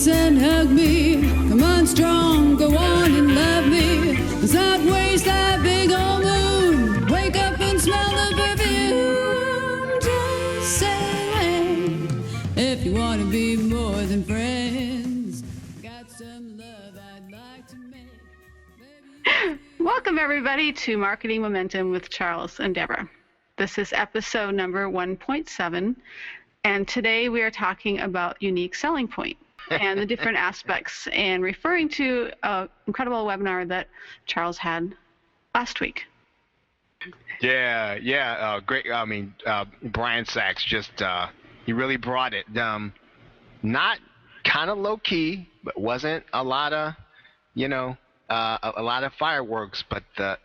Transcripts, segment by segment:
kiss and hug me. Come on strong, go on and love me. Let's not waste that big old moon. Wake up and smell the perfume. Just say if you want to be more than friends. Got some love I'd like to make. Welcome everybody to Marketing Momentum with Charles and Deborah. This is episode number 1.7. And today we are talking about unique selling point and the different aspects, and referring to an incredible webinar that Charles had last week. Yeah, great. I mean, Brian Sachs just, he really brought it. Not kind of low key, but wasn't a lot of, a lot of fireworks, but the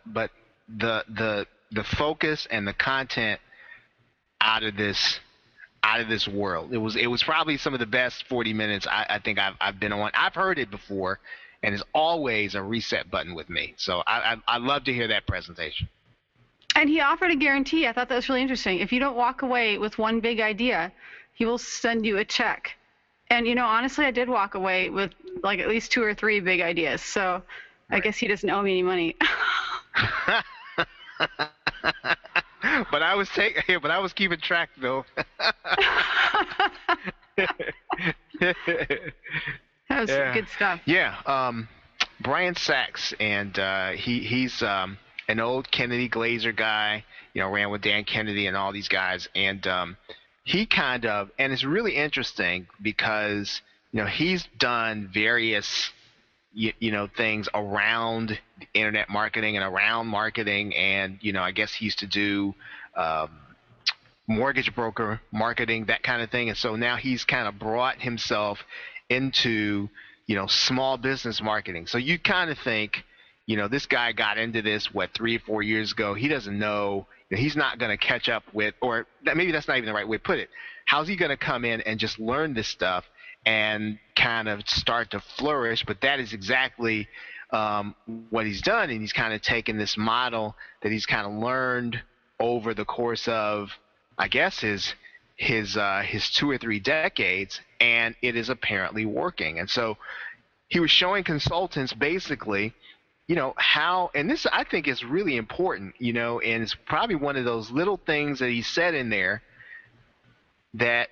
focus and the content out of this world. It was probably some of the best 40 minutes I think I've been on. I've heard it before, and it's always a reset button with me. So I love to hear that presentation. And he offered a guarantee. I thought that was really interesting. If you don't walk away with one big idea, he will send you a check. And honestly, I did walk away with like at least 2 or 3 big ideas. So right. I guess he doesn't owe me any money. But I was keeping track though. That was good stuff. Yeah, Brian Sachs, and he's an old Kennedy Glazer guy. Ran with Dan Kennedy and all these guys, and he and it's really interesting because he's done various things around internet marketing and around marketing, and I guess he used to do mortgage broker marketing, that kind of thing, and so now he's kind of brought himself into small business marketing. So you kind of think this guy got into this 3 or 4 years ago. He doesn't know, he's not going to catch up with, or maybe that's not even the right way to put it. How's he going to come in and just learn this stuff and kind of start to flourish? But that is exactly what he's done, and he's kind of taken this model that he's kind of learned over the course of, I guess, his 2 or 3 decades, and it is apparently working. And so he was showing consultants basically, how, and this I think is really important, and it's probably one of those little things that he said in there that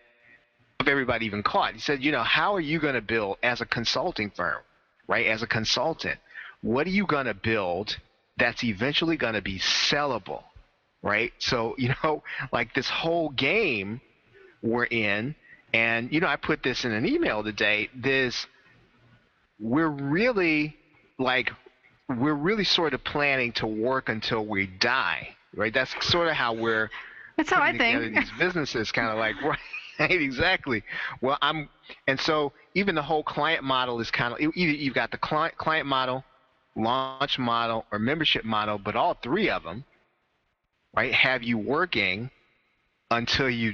everybody even caught. He said, how are you going to build as a consulting firm, right? As a consultant, what are you going to build that's eventually going to be sellable, right? So, like this whole game we're in, and, I put this in an email today, we're really sort of planning to work until we die, right? That's sort of how that's how I think. These businesses kind of like, right. Right, exactly. Well, and so even the whole client model is kind of, either you've got the client model, launch model, or membership model, but all 3 of them, right, have you working until you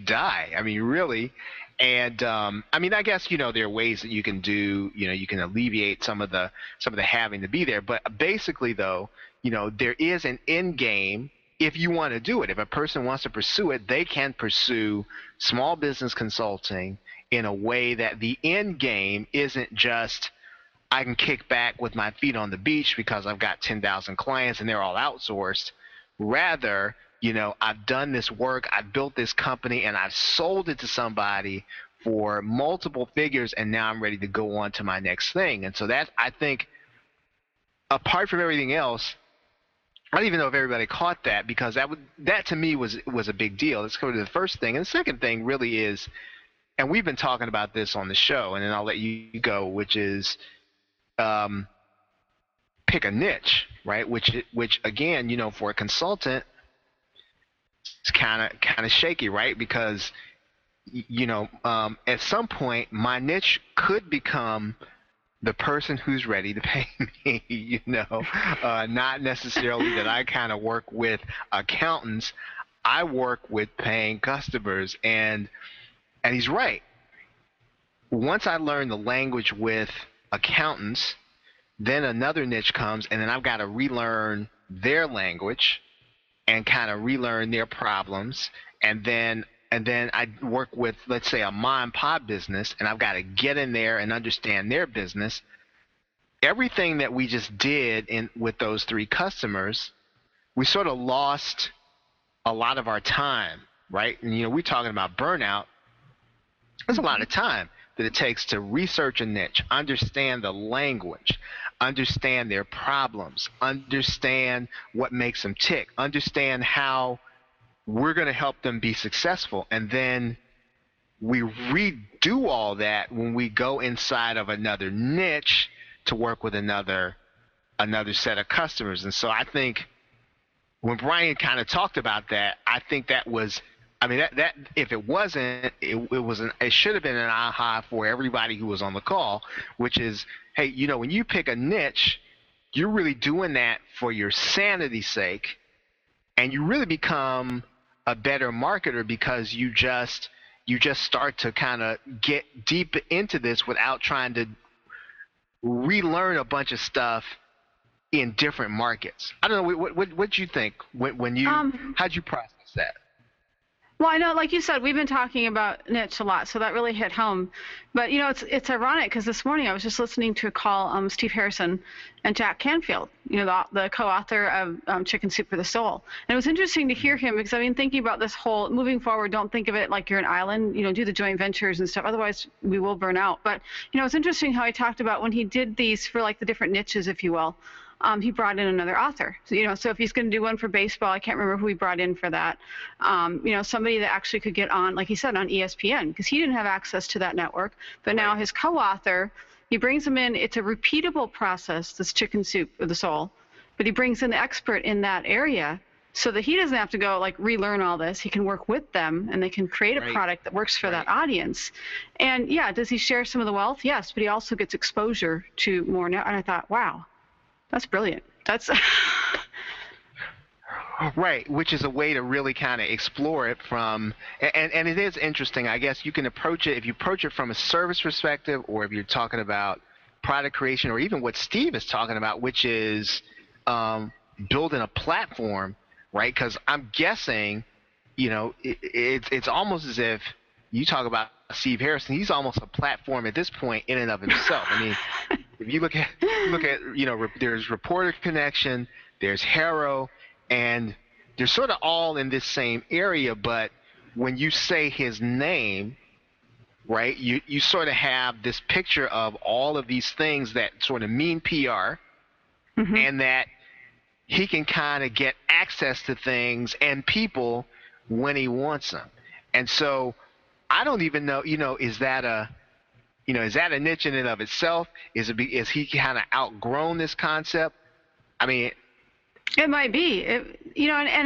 die. I mean, really. And I guess there are ways that you can do, you can alleviate some of the having to be there, but basically though, there is an end game. If you want to do it, if a person wants to pursue it, they can pursue small business consulting in a way that the end game isn't just I can kick back with my feet on the beach because I've got 10,000 clients and they're all outsourced. Rather, I've done this work, I've built this company, and I've sold it to somebody for multiple figures, and now I'm ready to go on to my next thing. And so that, I think, apart from everything else, I don't even know if everybody caught that, because that to me was a big deal. Let's go to the first thing. And the second thing really is, and we've been talking about this on the show, and then I'll let you go, which is pick a niche, right? Which again, for a consultant, it's kind of shaky, right? Because at some point my niche could become the person who's ready to pay me, not necessarily that I kind of work with accountants. I work with paying customers, and he's right. Once I learn the language with accountants, then another niche comes, and then I've got to relearn their language and kind of relearn their problems, and then and then I work with, let's say, a mom and pop business, and I've got to get in there and understand their business. Everything that we just did with those 3 customers, we sort of lost a lot of our time, right? And, we're talking about burnout. There's a lot of time that it takes to research a niche, understand the language, understand their problems, understand what makes them tick, understand how we're going to help them be successful. And then we redo all that when we go inside of another niche to work with another set of customers. And so I think when Brian kind of talked about that, I think that was, that if it wasn't, it should have been an aha for everybody who was on the call, which is, hey, when you pick a niche, you're really doing that for your sanity's sake, and you really become a better marketer because you just start to kind of get deep into this without trying to relearn a bunch of stuff in different markets. I don't know, what you think when you how'd you process that? Well, I know, like you said, we've been talking about niche a lot, so that really hit home. But, it's ironic because this morning I was just listening to a call, Steve Harison and Jack Canfield, the co-author of Chicken Soup for the Soul. And it was interesting to hear him because, thinking about this whole, moving forward, don't think of it like you're an island, do the joint ventures and stuff. Otherwise, we will burn out. But, it's interesting how he talked about when he did these for, like, the different niches, if you will. He brought in another author. So if he's going to do one for baseball, I can't remember who he brought in for that. Somebody that actually could get on, like he said, on ESPN, because he didn't have access to that network. But now his co-author, he brings him in. It's a repeatable process, this Chicken Soup for the Soul. But he brings in the expert in that area so that he doesn't have to go, like, relearn all this. He can work with them, and they can create a product that works for that audience. And, does he share some of the wealth? Yes, but he also gets exposure to more. And I thought, wow. That's brilliant. That's right, which is a way to really kind of explore it from, and it is interesting. I guess you can approach it, if you approach it from a service perspective, or if you're talking about product creation, or even what Steve is talking about, which is building a platform, right? Because I'm guessing, it's almost as if you talk about Steve Harison, he's almost a platform at this point in and of himself. If you look at, there's Reporter Connection, there's Haro, and they're sort of all in this same area, but when you say his name, right, you sort of have this picture of all of these things that sort of mean PR, and that he can kind of get access to things and people when he wants them. And so I don't even know, is that a niche in and of itself? Is he kind of outgrown this concept? It might be, and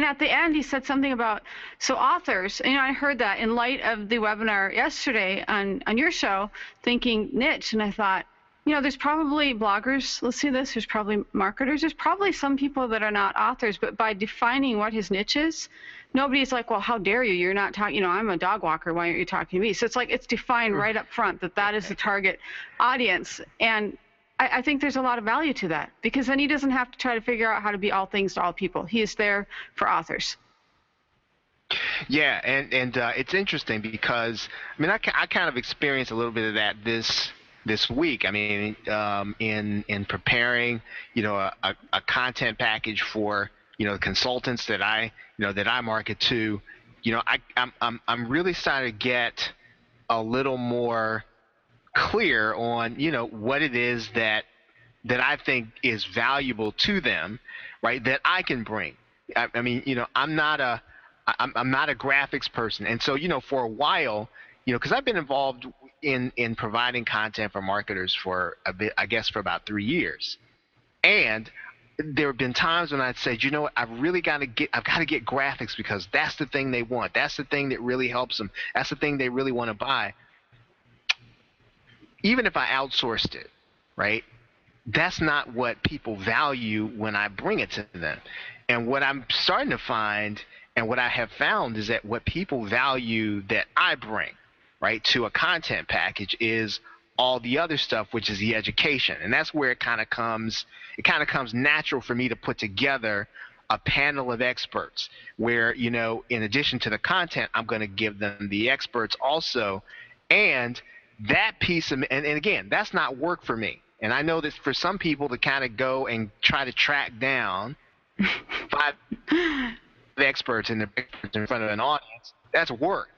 at the end he said something about, so authors, I heard that in light of the webinar yesterday on your show, thinking niche, and I thought, there's probably bloggers, let's see this, there's probably marketers, there's probably some people that are not authors, but by defining what his niche is, nobody's like, well, how dare you? You're not talking, I'm a dog walker. Why aren't you talking to me? So it's like, it's defined right up front that is the target audience. And I think there's a lot of value to that, because then he doesn't have to try to figure out how to be all things to all people. He is there for authors. Yeah. And it's interesting because, I kind of experienced a little bit of that this week. In preparing, a content package for, consultants that I market to, I'm really starting to get a little more clear on, what it is that I think is valuable to them, right? That I can bring. I'm not a graphics person, and so, for a while, because I've been involved in providing content for marketers for a bit, I guess for about 3 years, and there have been times when I'd say, what, I've got to get graphics because that's the thing they want. That's the thing that really helps them. That's the thing they really want to buy. Even if I outsourced it, right, that's not what people value when I bring it to them. And what I'm starting to find, and what I have found, is that what people value that I bring, right, to a content package is all the other stuff, which is the education. And that's where it kind of comes natural for me to put together a panel of experts where, you know, in addition to the content, I'm going to give them the experts also. And that piece of, and again, that's not work for me. And I know that for some people to kind of go and try to track down 5 experts in front of an audience, that's work,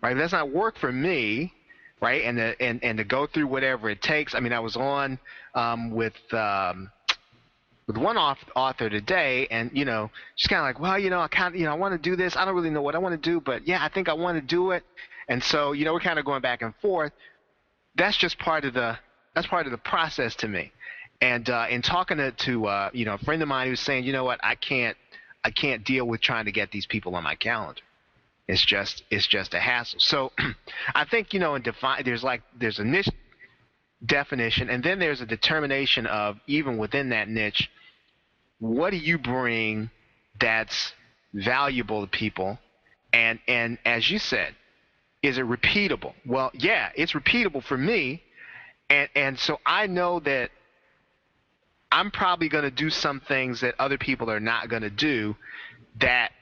right? That's not work for me, right? And to go through whatever it takes. I mean, I was on with one author today, and you know, she's kind of like, well, you know, I want to do this. I don't really know what I want to do, but yeah, I think I want to do it. And so, you know, we're kind of going back and forth. That's just part of the process to me. And in talking to you know, a friend of mine who was saying, you know what, I can't deal with trying to get these people on my calendar. It's just a hassle. So I think, you know, there's a niche definition, and then there's a determination of, even within that niche, what do you bring that's valuable to people? And as you said, is it repeatable? Well, yeah, it's repeatable for me. And so I know that I'm probably going to do some things that other people are not going to do, that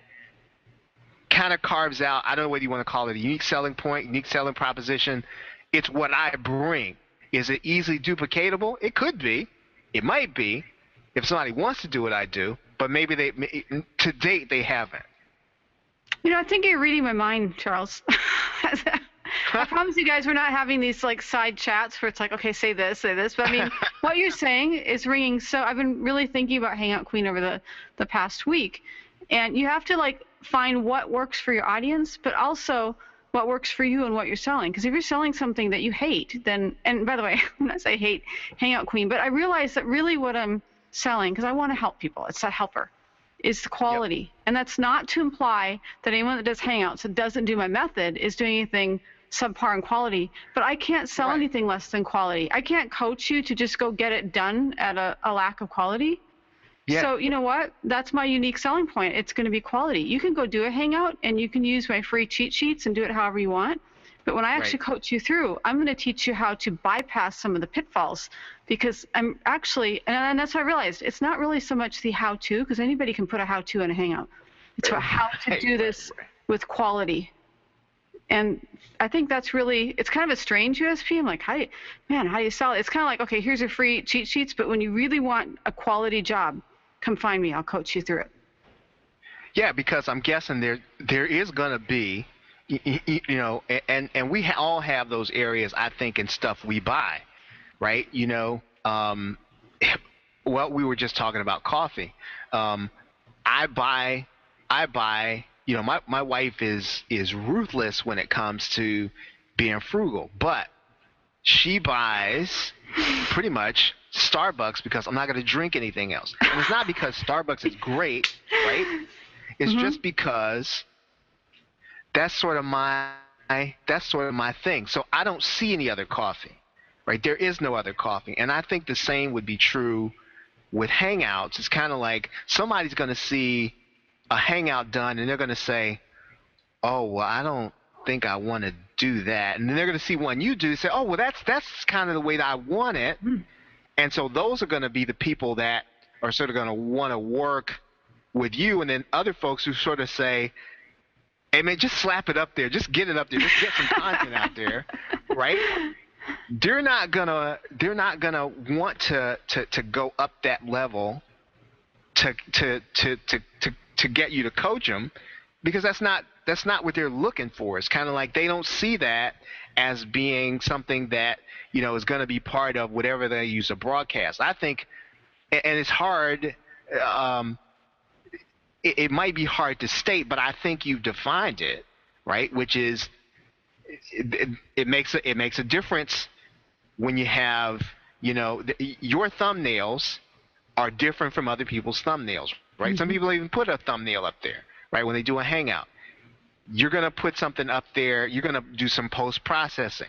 kind of carves out, I don't know whether you want to call it a unique selling point, unique selling proposition. It's what I bring. Is it easily duplicatable? It could be. It might be. If somebody wants to do what I do, but maybe to date, they haven't. You know, I think you're reading my mind, Charles. I promise you guys we're not having these like side chats where it's like, okay, say this. But I mean, what you're saying is ringing. So I've been really thinking about Hangout Queen over the past week. And you have to like find what works for your audience, but also what works for you and what you're selling. Because if you're selling something that you hate, then, and by the way, I'm not saying I hate Hangout Queen, but I realize that really what I'm selling, because I want to help people, it's a helper, is the quality. Yep. And that's not to imply that anyone that does Hangouts that doesn't do my method is doing anything subpar in quality, but I can't sell anything less than quality. I can't coach you to just go get it done at a lack of quality. Yeah. So you know what? That's my unique selling point. It's going to be quality. You can go do a Hangout and you can use my free cheat sheets and do it however you want. But when I actually coach you through, I'm going to teach you how to bypass some of the pitfalls, because I'm actually, and that's what I realized, it's not really so much the how-to, because anybody can put a how-to in a Hangout. It's about how to do this with quality. And I think that's really, it's kind of a strange USP. I'm like, how do you sell it? It's kind of like, okay, here's your free cheat sheets, but when you really want a quality job, come find me. I'll coach you through it. Yeah, because I'm guessing there is going to be, you know, and we all have those areas, I think, in stuff we buy, right? You know, well, we were just talking about coffee. I buy, you know, my wife is ruthless when it comes to being frugal, but she buys pretty much Starbucks because I'm not going to drink anything else. And it's not because Starbucks is great, right? It's just because that's sort of my thing. So I don't see any other coffee, right? There is no other coffee. And I think the same would be true with Hangouts. It's kind of like somebody's going to see a Hangout done and they're going to say, oh, well, I don't think I want to do that. And then they're going to see one you do, say, oh, well, that's kind of the way that I want it. And so those are going to be the people that are sort of going to want to work with you. And then other folks who sort of say, hey, man, just slap it up there. Just get it up there. Just get some content out there, right? They're not gonna want to go up that level to get you to coach them, because that's not what they're looking for. It's kind of like they don't see that as being something that, you know, is going to be part of whatever they use to broadcast. I think, and it's hard, it might be hard to state, but I think you've defined it, right? Which is, it makes a difference when you have, you know, your thumbnails are different from other people's thumbnails, right? Some people even put a thumbnail up there, right? When they do a Hangout, you're going to put something up there. You're going to do some post-processing.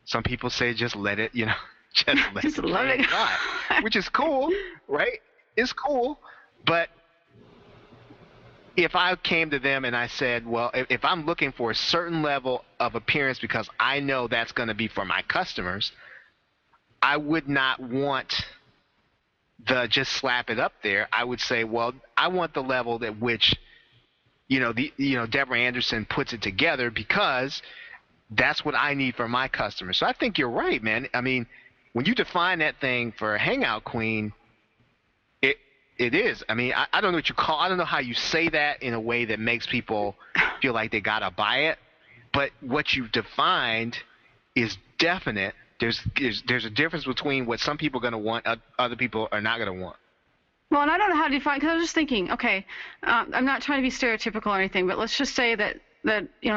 Some people say just let it, you know, just let it fly, which is cool, right? It's cool. But if I came to them and I said, well, if I'm looking for a certain level of appearance because I know that's going to be for my customers, I would not want the just slap it up there. I would say, well, I want the level at which, Deborah Anderson puts it together, because that's what I need for my customers. So I think you're right, man. I mean, when you define that thing for a Hangout Queen, it is. I mean, I don't know what I don't know how you say that in a way that makes people feel like they gotta buy it. But what you've defined is definite. There's a difference between what some people are gonna want, other people are not gonna want. Well, and I don't know how to define, because I was just thinking, okay, I'm not trying to be stereotypical or anything, but let's just say that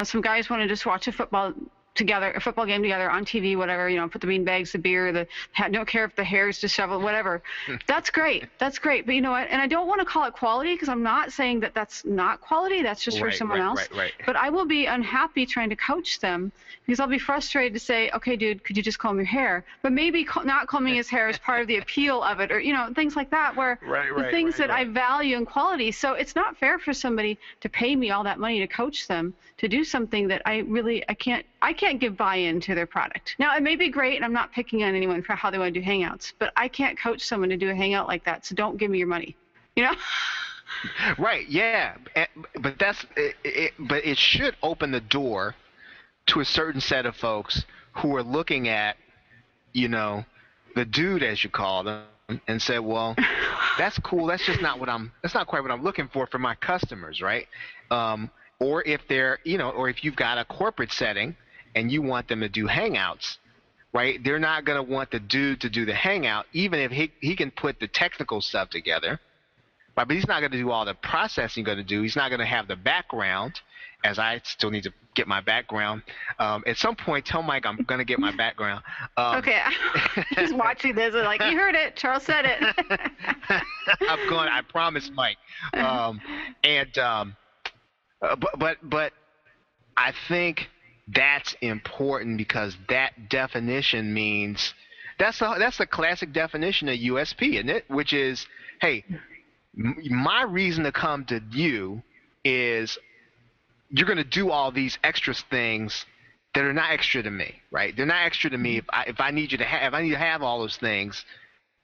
some guys want to just watch a football game together on TV, whatever, put the bean bags, the beer, don't care if the hair is disheveled, whatever. That's great. But you know what? And I don't want to call it quality, because I'm not saying that that's not quality. That's just for someone else. Right. But I will be unhappy trying to coach them, because I'll be frustrated to say, okay, dude, could you just comb your hair? But maybe not combing his hair is part of the appeal of it, or, things like that, where the things that I value in quality. So it's not fair for somebody to pay me all that money to coach them to do something that I can't give buy-in to their product. Now, it may be great, and I'm not picking on anyone for how they want to do Hangouts, but I can't coach someone to do a Hangout like that, so don't give me your money, Right, yeah, but but it should open the door to a certain set of folks who are looking at, the dude, as you call them, and say, well, that's cool, that's not quite what I'm looking for my customers, right? Or if they're, or if you've got a corporate setting and you want them to do Hangouts, right? They're not going to want the dude to do the Hangout, even if he can put the technical stuff together, right? But he's not going to do all the processing going to do. He's not going to have the background, as I still need to get my background. At some point, tell Mike I'm going to get my background. Okay. He's watching this and like, you heard it. Charles said it. I promise, Mike. But I think that's important, because that definition means that's the classic definition of USP, isn't it? Which is, hey, my reason to come to you is you're going to do all these extra things that are not extra to me, right? They're not extra to me. If I need to have all those things,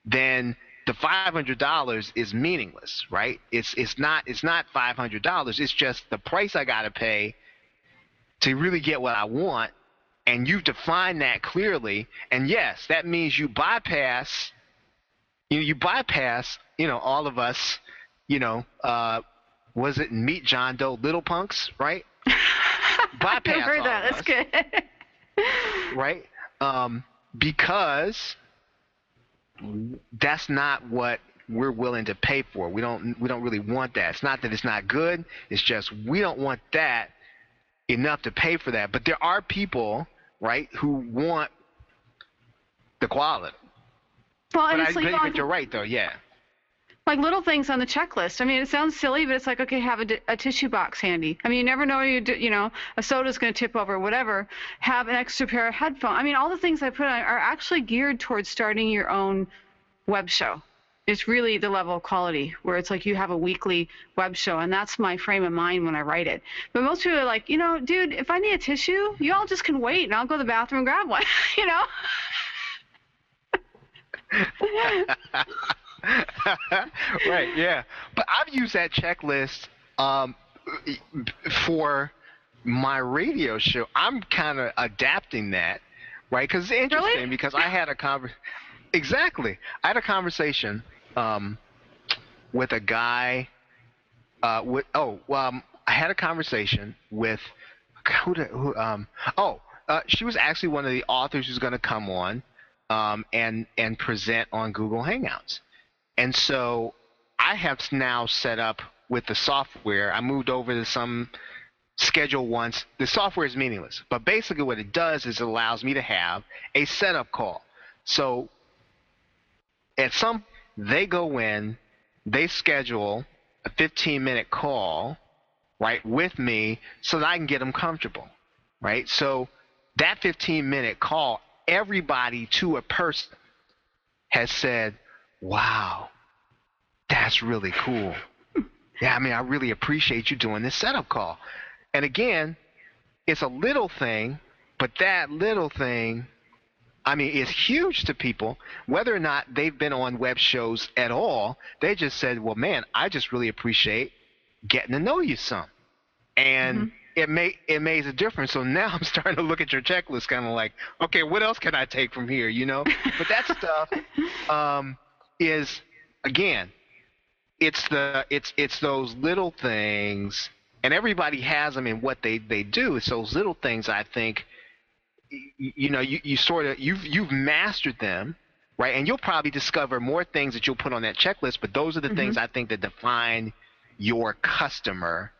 then the $500 is meaningless, right? It's not $500. It's just the price I got to pay to really get what I want, and you've defined that clearly. And yes, that means you bypass all of us, was it Meet John Doe Little Punks, right? Bypass I've heard all that. of That's us, good. right? Because that's not what we're willing to pay for. We don't really want that. It's not that it's not good. It's just we don't want that enough to pay for that. But there are people, right, who want the quality. Well, and but you're right, though. Yeah. Like little things on the checklist. I mean, it sounds silly, but it's like, okay, have a tissue box handy. I mean, you never know a soda's going to tip over, whatever. Have an extra pair of headphones. I mean, all the things I put on are actually geared towards starting your own web show. It's really the level of quality where it's like you have a weekly web show, and that's my frame of mind when I write it. But most people are like, dude, if I need a tissue, you all just can wait, and I'll go to the bathroom and grab one, Right, yeah. But I've used that checklist for my radio show. I'm kind of adapting that, right? Because it's interesting. Really? Because I had a conversation with a guy. I had a conversation with she was actually one of the authors who's going to come on and present on Google Hangouts. And so I have now set up with the software. I moved over to some schedule once. The software is meaningless, but basically what it does is it allows me to have a setup call. So they go in, they schedule a 15-minute call, right, with me so that I can get them comfortable, right? So that 15-minute call, everybody to a person has said, wow, that's really cool. Yeah, I mean, I really appreciate you doing this setup call. And again, it's a little thing, but that little thing, I mean, is huge to people, whether or not they've been on web shows at all. They just said, well, man, I just really appreciate getting to know you some. And it made a difference. So now I'm starting to look at your checklist kind of like, okay, what else can I take from here, you know? But that stuff is, again, it's those little things, and everybody has them in what they do. It's those little things, I think, you know, you've mastered them, right? And you'll probably discover more things that you'll put on that checklist, but those are the things I think that define your customer,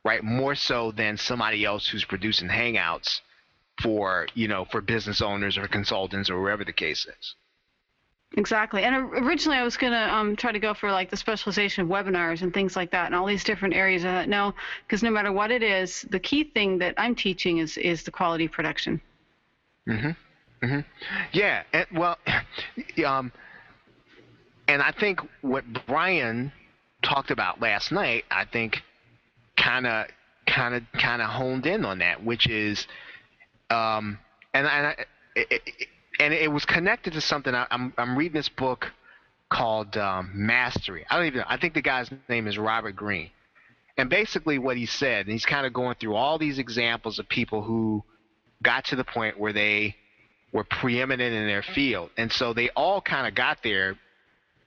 right? More so than somebody else who's producing Hangouts for business owners or consultants or wherever the case is. Exactly. And originally I was going to try to go for like the specialization of webinars and things like that and all these different areas. No, because no matter what it is, the key thing that I'm teaching is the quality production. Yeah. And, well, and I think what Brian talked about last night, I think kind of honed in on that, which is, and it was connected to something. I'm reading this book called Mastery. I think the guy's name is Robert Greene. And basically what he said, and he's kind of going through all these examples of people who got to the point where they were preeminent in their field. And so they all kind of got there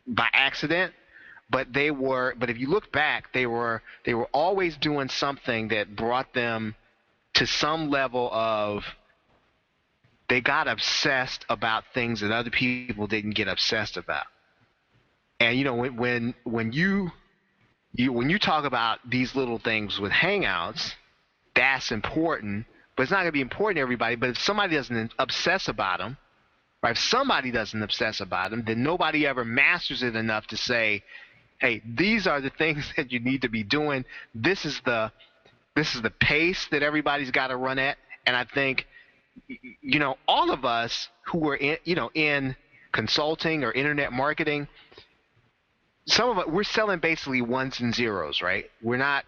by accident, but if you look back, they were always doing something that brought them to some level of, they got obsessed about things that other people didn't get obsessed about. And you know, when you talk about these little things with Hangouts, that's important, but it's not going to be important to everybody. But if somebody doesn't obsess about them, right? If somebody doesn't obsess about them, then nobody ever masters it enough to say, hey, these are the things that you need to be doing. This is the pace that everybody's got to run at. And I think, you know, all of us who are in consulting or internet marketing, some of us, we're selling basically ones and zeros, right? We're not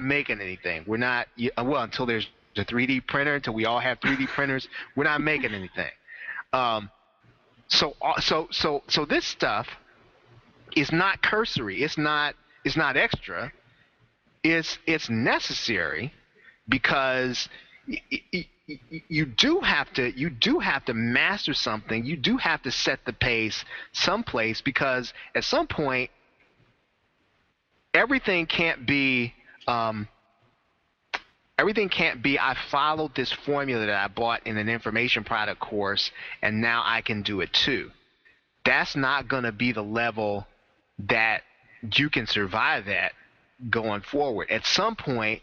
making anything. We're not, until there's a 3D printer, until we all have 3D printers, we're not making anything. So this stuff is not cursory. It's not extra. It's necessary, because you do have to master something. You do have to set the pace someplace, because at some point everything can't be I followed this formula that I bought in an information product course and now I can do it too. That's not going to be the level that you can survive at going forward. At some point,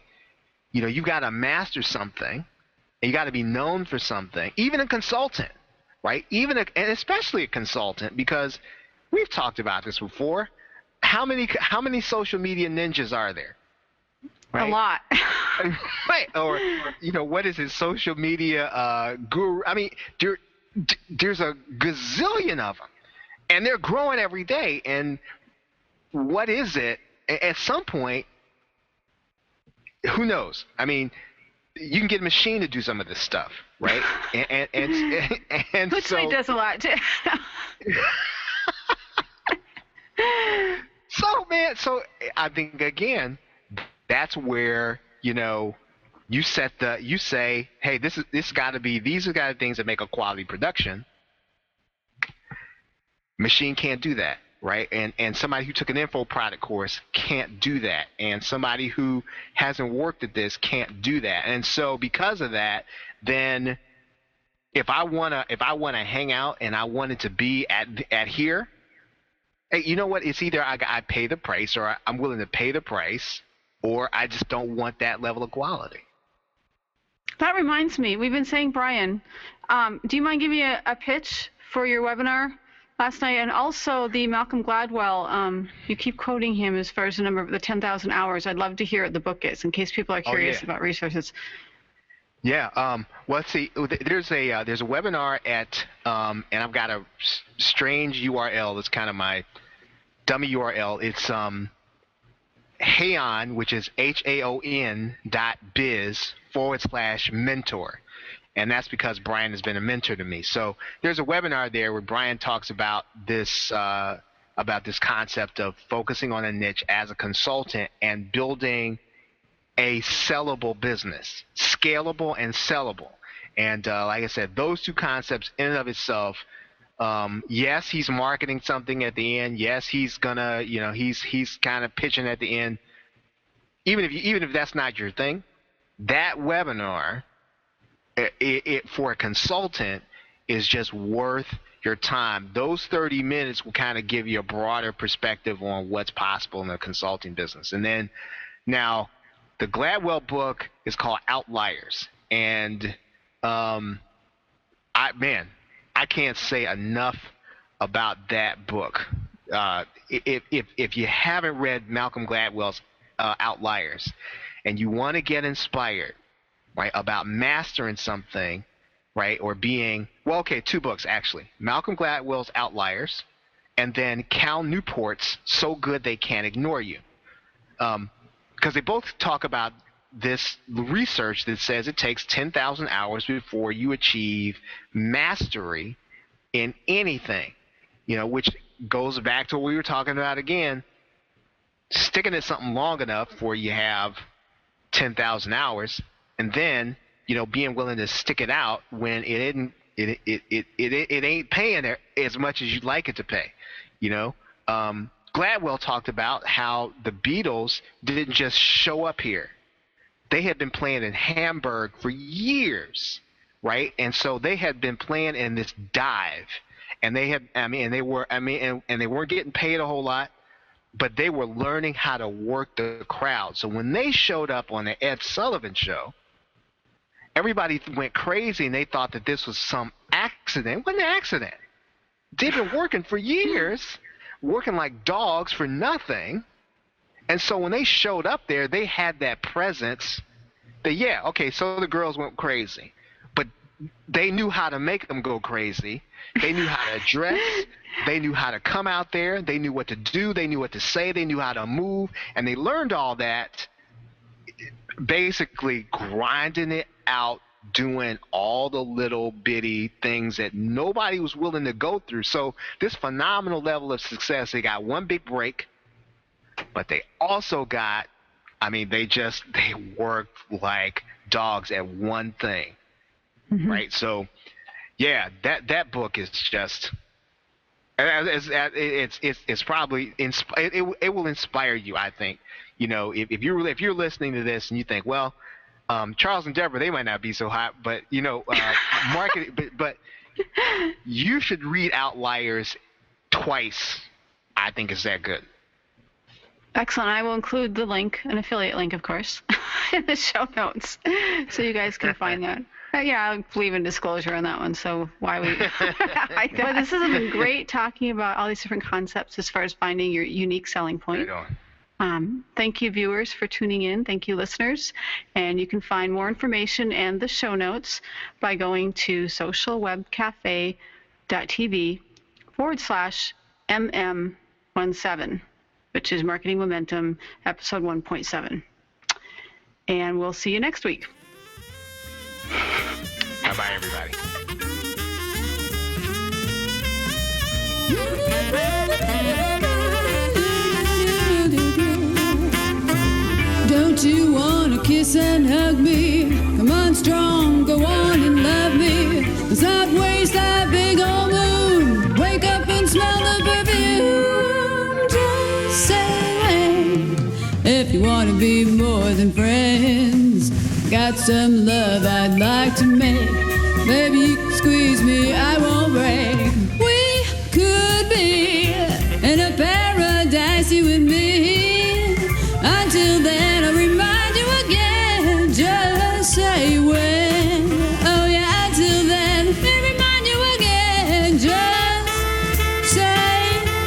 you know, you got to master something, and you got to be known for something. Even a consultant, right? And especially a consultant, because we've talked about this before. How many social media ninjas are there? Right? A lot. Right. Or you know, what is it? Social media guru. I mean, there's a gazillion of them, and they're growing every day. And what is it? At some point, who knows? I mean, you can get a machine to do some of this stuff, right? and Which so does a lot too. So I think, again, that's where, you know, you say, hey, these are the kind of things that make a quality production. Machine can't do that, right? And somebody who took an info product course can't do that, and somebody who hasn't worked at this can't do that. And so because of that, then if I wanna hang out and I want it to be at here, hey, you know what? It's either I pay the price, or I'm willing to pay the price, or I just don't want that level of quality. That reminds me, we've been saying, Brian, do you mind giving me a pitch for your webinar last night? And also the Malcolm Gladwell, you keep quoting him as far as the number of the 10,000 hours. I'd love to hear what the book is, in case people are curious about resources. Yeah. Well, let's see. There's a webinar at, and I've got a strange URL. That's kind of my dummy URL. It's Haon, which is HAON.biz/mentor. And that's because Brian has been a mentor to me. So there's a webinar there where Brian talks about this concept of focusing on a niche as a consultant and building a sellable business, scalable and sellable. And like I said, those two concepts in and of itself, yes, he's marketing something at the end. Yes, he's gonna, he's kind of pitching at the end. Even if that's not your thing, that webinar, it for a consultant is just worth your time. Those 30 minutes will kind of give you a broader perspective on what's possible in the consulting business. And then now the Gladwell book is called Outliers. And I can't say enough about that book. If you haven't read Malcolm Gladwell's Outliers and you want to get inspired, right, about mastering something, right, or being, two books actually. Malcolm Gladwell's Outliers, and then Cal Newport's So Good They Can't Ignore You. Because they both talk about this research that says it takes 10,000 hours before you achieve mastery in anything, which goes back to what we were talking about again, sticking at something long enough where you have 10,000 hours, and then being willing to stick it out when it ain't paying as much as you'd like it to pay. Gladwell talked about how the Beatles didn't just show up here. They had been playing in Hamburg for years, right? And so they had been playing in this dive, and they weren't getting paid a whole lot, but they were learning how to work the crowd. So when they showed up on the Ed Sullivan Show, everybody went crazy, and they thought that this was some accident. It wasn't an accident. They've been working for years, working like dogs for nothing. And so when they showed up there, they had that presence that, so the girls went crazy. But they knew how to make them go crazy. They knew how to dress. They knew how to come out there. They knew what to do. They knew what to say. They knew how to move. And they learned all that basically grinding it out, doing all the little bitty things that nobody was willing to go through. So this phenomenal level of success, they got one big break, but they also got, they worked like dogs at one thing, right? So, yeah, that book is just, it's probably, it will inspire you, I think. If you're listening to this and you think, well, Charles and Deborah, they might not be so hot, but marketing, but you should read Outliers twice. I think it's that good. Excellent. I will include the link, an affiliate link, of course, in the show notes, so you guys can find that. I believe in disclosure on that one, so why we But this has been great talking about all these different concepts as far as finding your unique selling point. Right on. Thank you, viewers, for tuning in. Thank you, listeners. And you can find more information and the show notes by going to socialwebcafe.tv/MM17, which is Marketing Momentum, episode 1.7. And we'll see you next week. Bye-bye, everybody. Don't you wanna kiss and hug me? Come on strong, go on and love me. Let's not waste that big old moon. Wake up and smell the perfume. Just say if you wanna be more than friends. Got some love I'd like to make. Baby, you can squeeze me, I won't break. We could be in a paradise, you and me. Until then, I'll remind you again. Just say when. Oh yeah, until then, let me remind you again. Just say when.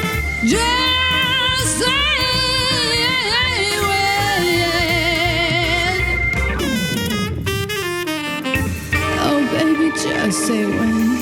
Oh baby, just say when.